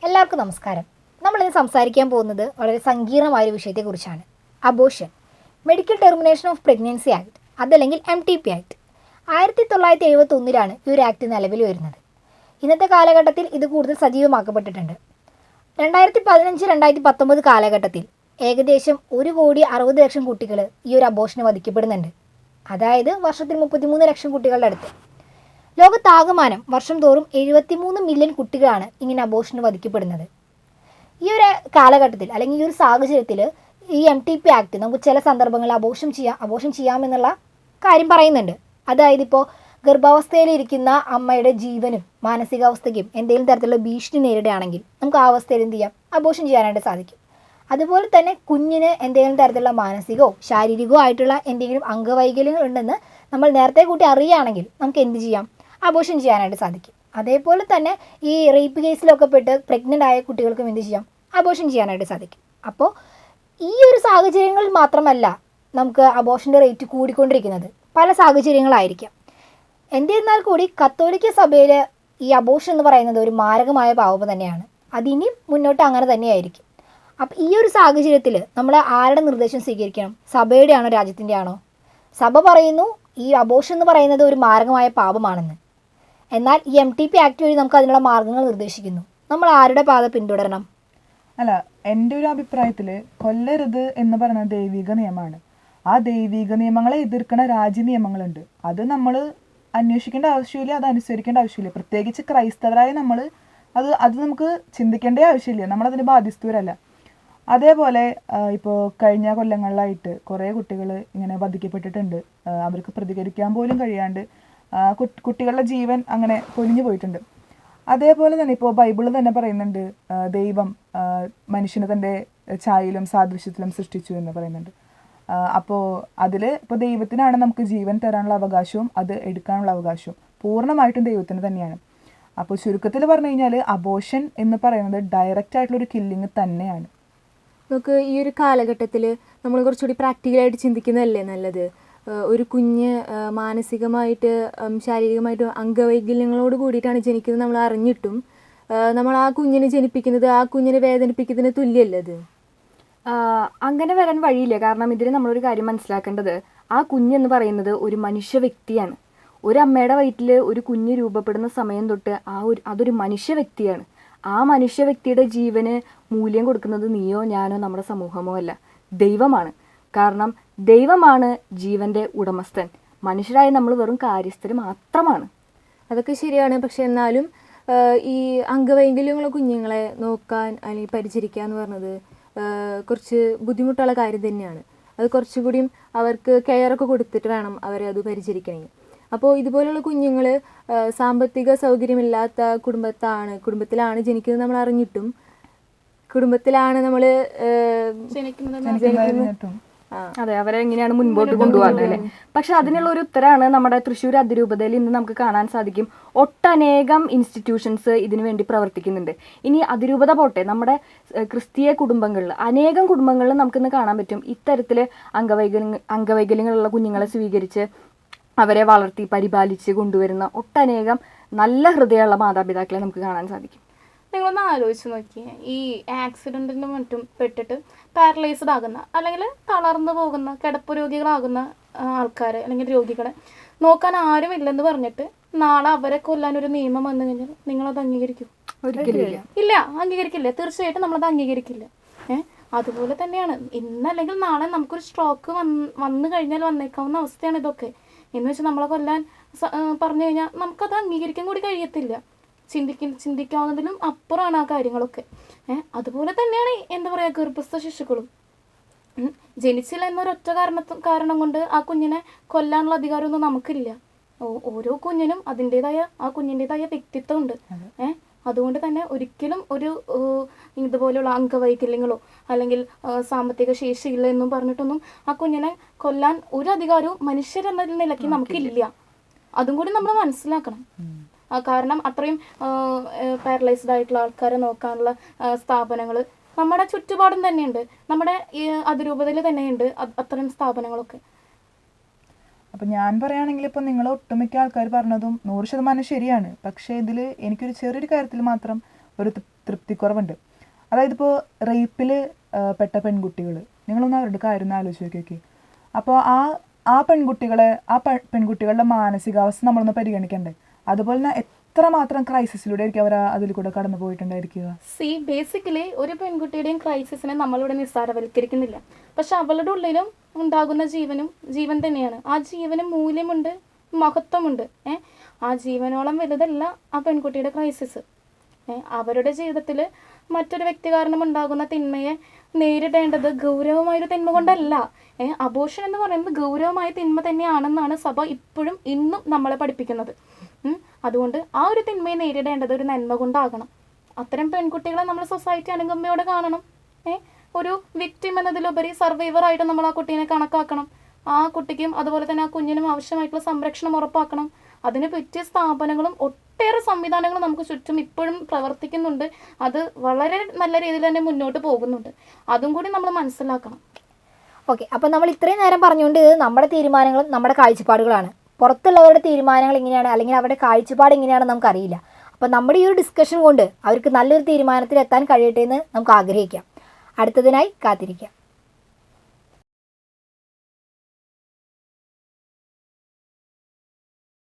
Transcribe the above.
എല്ലാവർക്കും നമസ്കാരം. നമ്മളിന്ന് സംസാരിക്കാൻ പോകുന്നത് വളരെ സങ്കീർണമായ ഒരു വിഷയത്തെക്കുറിച്ചാണ്. Abortion, medical termination of pregnancy act, അതല്ലെങ്കിൽ MTP ആക്ട്. 1971 ഈ ഒരു ആക്ട് നിലവിൽ വരുന്നത്. ഇന്നത്തെ കാലഘട്ടത്തിൽ ഇത് കൂടുതൽ സജീവമാക്കപ്പെട്ടിട്ടുണ്ട്. 2015-2019 കാലഘട്ടത്തിൽ ഏകദേശം 1,60,00,000 കുട്ടികൾ ഈ ഒരു അബോർഷന് വധിക്കപ്പെടുന്നുണ്ട്. അതായത് വർഷത്തിൽ 33 ലക്ഷം കുട്ടികളുടെ അടുത്ത്. ലോകത്താകമാനം വർഷം തോറും 73 മില്യൺ കുട്ടികളാണ് ഇങ്ങനെ അബോർഷന് വധിക്കപ്പെടുന്നത്. ഈ ഒരു കാലഘട്ടത്തിൽ അല്ലെങ്കിൽ ഈ ഒരു സാഹചര്യത്തിൽ ഈ MTP ആക്ട് നമുക്ക് ചില സന്ദർഭങ്ങളിൽ അബോർഷൻ ചെയ്യാമെന്നുള്ള കാര്യം പറയുന്നുണ്ട്. അതായത് ഇപ്പോൾ ഗർഭാവസ്ഥയിലിരിക്കുന്ന അമ്മയുടെ ജീവനും മാനസികാവസ്ഥയ്ക്കും എന്തെങ്കിലും തരത്തിലുള്ള ഭീഷണി നേരിടുകയാണെങ്കിൽ നമുക്ക് ആ അവസ്ഥയിൽ എന്ത് ചെയ്യാം, അബോർഷൻ ചെയ്യാനായിട്ട് സാധിക്കും. അതുപോലെ തന്നെ കുഞ്ഞിന് എന്തെങ്കിലും തരത്തിലുള്ള മാനസികമോ ശാരീരികമോ ആയിട്ടുള്ള എന്തെങ്കിലും അംഗവൈകല്യങ്ങൾ ഉണ്ടെന്ന് നമ്മൾ നേരത്തെ കൂട്ടി അറിയുകയാണെങ്കിൽ നമുക്ക് എന്ത് ചെയ്യാം, അബോർഷൻ ചെയ്യാനായിട്ട് സാധിക്കും. അതേപോലെ തന്നെ ഈ റേപ്പ് കേസിലൊക്കെ പെട്ട് പ്രഗ്നൻ്റ് ആയ കുട്ടികൾക്കും എന്ത് ചെയ്യാം, അബോർഷൻ ചെയ്യാനായിട്ട് സാധിക്കും. അപ്പോൾ ഈ ഒരു സാഹചര്യങ്ങളിൽ മാത്രമല്ല നമുക്ക് അബോർഷൻ്റെ റേറ്റ് കൂടിക്കൊണ്ടിരിക്കുന്നത്, പല സാഹചര്യങ്ങളായിരിക്കാം. എന്നിരുന്നാൽ കൂടി കത്തോലിക്ക സഭയിൽ ഈ അബോർഷൻ എന്ന് പറയുന്നത് ഒരു മാരകമായ പാപം തന്നെയാണ്. അതിനി മുന്നോട്ട് അങ്ങനെ തന്നെയായിരിക്കും. അപ്പം ഈ ഒരു സാഹചര്യത്തിൽ നമ്മൾ ആരുടെ നിർദ്ദേശം സ്വീകരിക്കണം? സഭയുടെ ആണോ രാജ്യത്തിൻ്റെ ആണോ? സഭ പറയുന്നു ഈ അബോർഷൻ എന്ന് പറയുന്നത് ഒരു മാരകമായ പാപമാണെന്ന്. എന്നാൽ ഈ MTP ആക്ട് വഴി നമുക്ക് അതിനുള്ള മാർഗ്ഗങ്ങൾ നിർദ്ദേശിക്കുന്നു. നമ്മൾ ആരുടെ പാത പിന്തുടരണം? അല്ല, എൻ്റെ ഒരു അഭിപ്രായത്തിൽ കൊല്ലരുത് എന്ന് പറയുന്നത് ദൈവിക നിയമമാണ്. ആ ദൈവിക നിയമങ്ങളെ എതിർക്കുന്ന രാജ്യ നിയമങ്ങളുണ്ട്. അത് നമ്മൾ അന്വേഷിക്കേണ്ട ആവശ്യമില്ല, അത് അനുസരിക്കേണ്ട ആവശ്യമില്ല. പ്രത്യേകിച്ച് ക്രൈസ്തവരായ നമ്മൾ അത് നമുക്ക് ചിന്തിക്കേണ്ട ആവശ്യമില്ല. നമ്മളതിന് ബാധ്യസ്ഥരല്ല. അതേപോലെ ഇപ്പോൾ കഴിഞ്ഞ കൊല്ലങ്ങളിലായിട്ട് കുറേ കുട്ടികൾ ഇങ്ങനെ വധിക്കപ്പെട്ടിട്ടുണ്ട്. അവർക്ക് പ്രതികരിക്കാൻ പോലും കഴിയാണ്ട് കുട്ടികളുടെ ജീവൻ അങ്ങനെ പൊലിഞ്ഞു പോയിട്ടുണ്ട്. അതേപോലെ തന്നെ ഇപ്പോൾ ബൈബിളിൽ തന്നെ പറയുന്നുണ്ട്, ദൈവം മനുഷ്യനെ തൻ്റെ ഛായയിലും സാദൃശ്യത്തിലും സൃഷ്ടിച്ചു എന്ന് പറയുന്നുണ്ട്. അപ്പോൾ അതിൽ ഇപ്പോൾ ദൈവത്തിനാണ് നമുക്ക് ജീവൻ തരാനുള്ള അവകാശവും അത് എടുക്കാനുള്ള അവകാശവും പൂർണ്ണമായിട്ടും ദൈവത്തിന് തന്നെയാണ്. അപ്പോൾ ചുരുക്കത്തിൽ പറഞ്ഞു കഴിഞ്ഞാൽ അബോർഷൻ എന്ന് പറയുന്നത് ഡയറക്റ്റ് ആയിട്ടുള്ളൊരു കില്ലിങ് തന്നെയാണ്. നമുക്ക് ഈ ഒരു കാലഘട്ടത്തിൽ നമ്മൾ കുറച്ചുകൂടി പ്രാക്ടിക്കലായിട്ട് ചിന്തിക്കുന്നതല്ലേ നല്ലത്? ഒരു കുഞ്ഞ് മാനസികമായിട്ട് ശാരീരികമായിട്ടും അംഗവൈകല്യങ്ങളോട് കൂടിയിട്ടാണ് ജനിക്കുന്നത് നമ്മൾ അറിഞ്ഞിട്ടും നമ്മൾ ആ കുഞ്ഞിനെ ജനിപ്പിക്കുന്നത് ആ കുഞ്ഞിനെ വേദനിപ്പിക്കുന്നതിന് തുല്യമല്ലത്. അങ്ങനെ വരാൻ വഴിയില്ല. കാരണം ഇതിൽ നമ്മളൊരു കാര്യം മനസ്സിലാക്കേണ്ടത്, ആ കുഞ്ഞെന്ന് പറയുന്നത് ഒരു മനുഷ്യ വ്യക്തിയാണ്. ഒരു അമ്മയുടെ വയറ്റിൽ ഒരു കുഞ്ഞ് രൂപപ്പെടുന്ന സമയം തൊട്ട് അതൊരു മനുഷ്യ വ്യക്തിയാണ്. ആ മനുഷ്യ വ്യക്തിയുടെ ജീവന് മൂല്യം കൊടുക്കുന്നത് നീയോ ഞാനോ നമ്മുടെ സമൂഹമോ അല്ല, ദൈവമാണ്. കാരണം ദൈവമാണ് ജീവൻ്റെ ഉടമസ്ഥൻ. മനുഷ്യരായ നമ്മൾ വെറും കാര്യസ്ഥർ മാത്രമാണ്. അതൊക്കെ ശരിയാണ്. പക്ഷെ എന്നാലും ഈ അംഗവൈകല്യമുള്ള കുഞ്ഞുങ്ങളെ നോക്കാൻ അല്ലെങ്കിൽ പരിചരിക്കുക എന്ന് പറഞ്ഞത് കുറച്ച് ബുദ്ധിമുട്ടുള്ള കാര്യം തന്നെയാണ്. അത് കുറച്ചുകൂടിയും അവർക്ക് കെയറൊക്കെ കൊടുത്തിട്ട് വേണം അവരെ അത് പരിചരിക്കണമെങ്കിൽ. അപ്പോൾ ഇതുപോലുള്ള കുഞ്ഞുങ്ങൾ സാമ്പത്തിക സൗകര്യമില്ലാത്ത കുടുംബത്തിലാണ് ജനിക്കുന്നത് നമ്മൾ അറിഞ്ഞിട്ടും കുടുംബത്തിലാണ് നമ്മൾ ജനിക്കുന്നത്. അതെ, അവരെ എങ്ങനെയാണ് മുൻപോട്ട് കൊണ്ടുപോകുന്നത് അല്ലേ? പക്ഷെ അതിനുള്ള ഒരു ഉത്തരമാണ് നമ്മുടെ തൃശ്ശൂർ അതിരൂപതയിൽ ഇന്ന് നമുക്ക് കാണാൻ സാധിക്കും. ഒട്ടനേകം ഇൻസ്റ്റിറ്റ്യൂഷൻസ് ഇതിനു വേണ്ടി പ്രവർത്തിക്കുന്നുണ്ട്. ഇനി അതിരൂപത പോട്ടെ, ക്രിസ്തീയ കുടുംബങ്ങളിൽ അനേകം കുടുംബങ്ങളിൽ നമുക്കിന്ന് കാണാൻ പറ്റും ഇത്തരത്തിൽ അംഗവൈകല്യങ്ങളുള്ള കുഞ്ഞുങ്ങളെ സ്വീകരിച്ച് അവരെ വളർത്തി പരിപാലിച്ച് കൊണ്ടുവരുന്ന ഒട്ടനേകം നല്ല ഹൃദയമുള്ള മാതാപിതാക്കളെ നമുക്ക് കാണാൻ സാധിക്കും. നിങ്ങളൊന്ന് ആലോചിച്ച് നോക്കിയേ, ഈ ആക്സിഡൻറ്റിനും മറ്റും പെട്ടിട്ട് പാരലൈസ്ഡ് ആകുന്ന അല്ലെങ്കിൽ തളർന്നു പോകുന്ന കിടപ്പ് രോഗികളാകുന്ന ആൾക്കാരെ അല്ലെങ്കിൽ രോഗികളെ നോക്കാൻ ആരുമില്ലെന്ന് പറഞ്ഞിട്ട് നാളെ അവരെ കൊല്ലാൻ ഒരു നിയമം വന്നു കഴിഞ്ഞാൽ നിങ്ങളത് അംഗീകരിക്കും? ഒരിക്കലും ഇല്ല, അംഗീകരിക്കില്ല. തീർച്ചയായിട്ടും നമ്മളത് അംഗീകരിക്കില്ല. അതുപോലെ തന്നെയാണ് ഇന്നല്ലെങ്കിൽ നാളെ നമുക്കൊരു സ്ട്രോക്ക് വന്നു കഴിഞ്ഞാൽ വന്നേക്കാവുന്ന അവസ്ഥയാണ് ഇതൊക്കെ. എന്ന് വെച്ചാൽ നമ്മളെ കൊല്ലാൻ പറഞ്ഞു കഴിഞ്ഞാൽ നമുക്കത് അംഗീകരിക്കാൻ കൂടി കഴിയത്തില്ല. ചിന്തിക്കാവുന്നതിലും അപ്പുറമാണ് ആ കാര്യങ്ങളൊക്കെ. അതുപോലെ തന്നെയാണ് എന്താ പറയുക, ഗർഭസ്ഥ ശിശുക്കളും ജനിച്ചില്ല എന്നൊരൊറ്റ കാരണം കൊണ്ട് ആ കുഞ്ഞിനെ കൊല്ലാനുള്ള അധികാരമൊന്നും നമുക്കില്ല. ഓരോ കുഞ്ഞിനും ആ കുഞ്ഞിൻ്റെതായ വ്യക്തിത്വം ഉണ്ട്. അതുകൊണ്ട് തന്നെ ഒരിക്കലും ഒരു ഇതുപോലെയുള്ള അംഗവൈകല്യങ്ങളോ അല്ലെങ്കിൽ സാമ്പത്തിക ശേഷിയില്ല എന്നും പറഞ്ഞിട്ടൊന്നും ആ കുഞ്ഞിനെ കൊല്ലാൻ ഒരു അധികാരവും മനുഷ്യരെന്ന നിലയ്ക്ക് നമുക്കില്ല. അതും കൂടി നമ്മൾ മനസ്സിലാക്കണം. കാരണം അത്രയും പാരലൈസ്ഡ് ആയിട്ടുള്ള ആൾക്കാരെ നോക്കാനുള്ള സ്ഥാപനങ്ങൾ നമ്മുടെ ചുറ്റുപാടും തന്നെയുണ്ട്. നമ്മുടെ അതിരൂപതയിൽ തന്നെയുണ്ട് അത്തരം സ്ഥാപനങ്ങളൊക്കെ. അപ്പം ഞാൻ പറയുകയാണെങ്കിൽ ഇപ്പം നിങ്ങൾ ഒട്ടുമിക്ക ആൾക്കാർ പറഞ്ഞതും 100% ശരിയാണ്. പക്ഷേ ഇതിൽ എനിക്കൊരു ചെറിയൊരു കാര്യത്തിൽ മാത്രം ഒരു തൃപ്തിക്കുറവുണ്ട്. അതായത് ഇപ്പോൾ റേപ്പിൽ പെട്ട പെൺകുട്ടികൾ, നിങ്ങളൊന്ന് അവരുടെ കാര്യം ഒന്ന് ആലോചിച്ച് നോക്കി. അപ്പോൾ ആ പെൺകുട്ടികളുടെ മാനസികാവസ്ഥ നമ്മളൊന്ന് പരിഗണിക്കണ്ടേ? അതുപോലെ തന്നെ എത്രമാത്രം ക്രൈസിസിലൂടെ ആയിരിക്കും അവർ അതിൽ കൂടെ കടന്നു പോയിട്ടുണ്ടായിരിക്കുക. ബേസിക്കലി ഒരു പെൺകുട്ടിയുടെയും ക്രൈസിസിനെ നമ്മളിവിടെ നിസ്സാരവൽക്കരിക്കുന്നില്ല. പക്ഷെ അവളുടെ ഉള്ളിലും ഉണ്ടാകുന്ന ജീവൻ തന്നെയാണ്. ആ ജീവന് മൂല്യമുണ്ട്, മഹത്വമുണ്ട്. ആ ജീവനോളം വലുതല്ല ആ പെൺകുട്ടിയുടെ ക്രൈസിസ്. അവരുടെ ജീവിതത്തിൽ മറ്റൊരു വ്യക്തി കാരണം ഉണ്ടാകുന്ന തിന്മയെ നേരിടേണ്ടത് ഗൗരവമായൊരു തിന്മ കൊണ്ടല്ല. അബോർഷൻ എന്ന് പറയുന്നത് ഗൗരവമായ തിന്മ തന്നെയാണെന്നാണ് സഭ ഇപ്പോഴും ഇന്നും നമ്മളെ പഠിപ്പിക്കുന്നത്. അതുകൊണ്ട് ആ ഒരു തിന്മയെ നേരിടേണ്ടത് ഒരു നന്മ കൊണ്ടാകണം. അത്തരം പെൺകുട്ടികളെ നമ്മൾ സൊസൈറ്റി അനുകമ്പയോടെ കാണണം. ഒരു വിക്ടിം എന്നതിലുപരി സർവൈവറായിട്ട് നമ്മൾ ആ കുട്ടീനെ കണക്കാക്കണം. ആ കുട്ടിക്കും അതുപോലെ തന്നെ ആ കുഞ്ഞിനും ആവശ്യമായിട്ടുള്ള സംരക്ഷണം ഉറപ്പാക്കണം. അതിന് പറ്റിയ സ്ഥാപനങ്ങളും ഒട്ടേറെ സംവിധാനങ്ങളും നമുക്ക് ചുറ്റും ഇപ്പോഴും പ്രവർത്തിക്കുന്നുണ്ട്. അത് വളരെ നല്ല രീതിയിൽ തന്നെ മുന്നോട്ട് പോകുന്നുണ്ട്. അതും കൂടി നമ്മൾ മനസ്സിലാക്കണം. ഓക്കെ, അപ്പോൾ നമ്മൾ ഇത്രയും നേരം പറഞ്ഞുകൊണ്ട് ഇത് നമ്മുടെ തീരുമാനങ്ങളും നമ്മുടെ കാഴ്ചപ്പാടുകളാണ്. പുറത്തുള്ളവരുടെ തീരുമാനങ്ങൾ എങ്ങനെയാണ് അല്ലെങ്കിൽ അവരുടെ കാഴ്ചപ്പാട് എങ്ങനെയാണെന്ന് നമുക്കറിയില്ല. അപ്പോൾ നമ്മുടെ ഈ ഒരു ഡിസ്കഷൻ കൊണ്ട് അവർക്ക് നല്ലൊരു തീരുമാനത്തിലെത്താൻ കഴിയട്ടെ എന്ന് നമുക്ക് ആഗ്രഹിക്കാം. അടുത്തതിനായി കാത്തിരിക്കാം.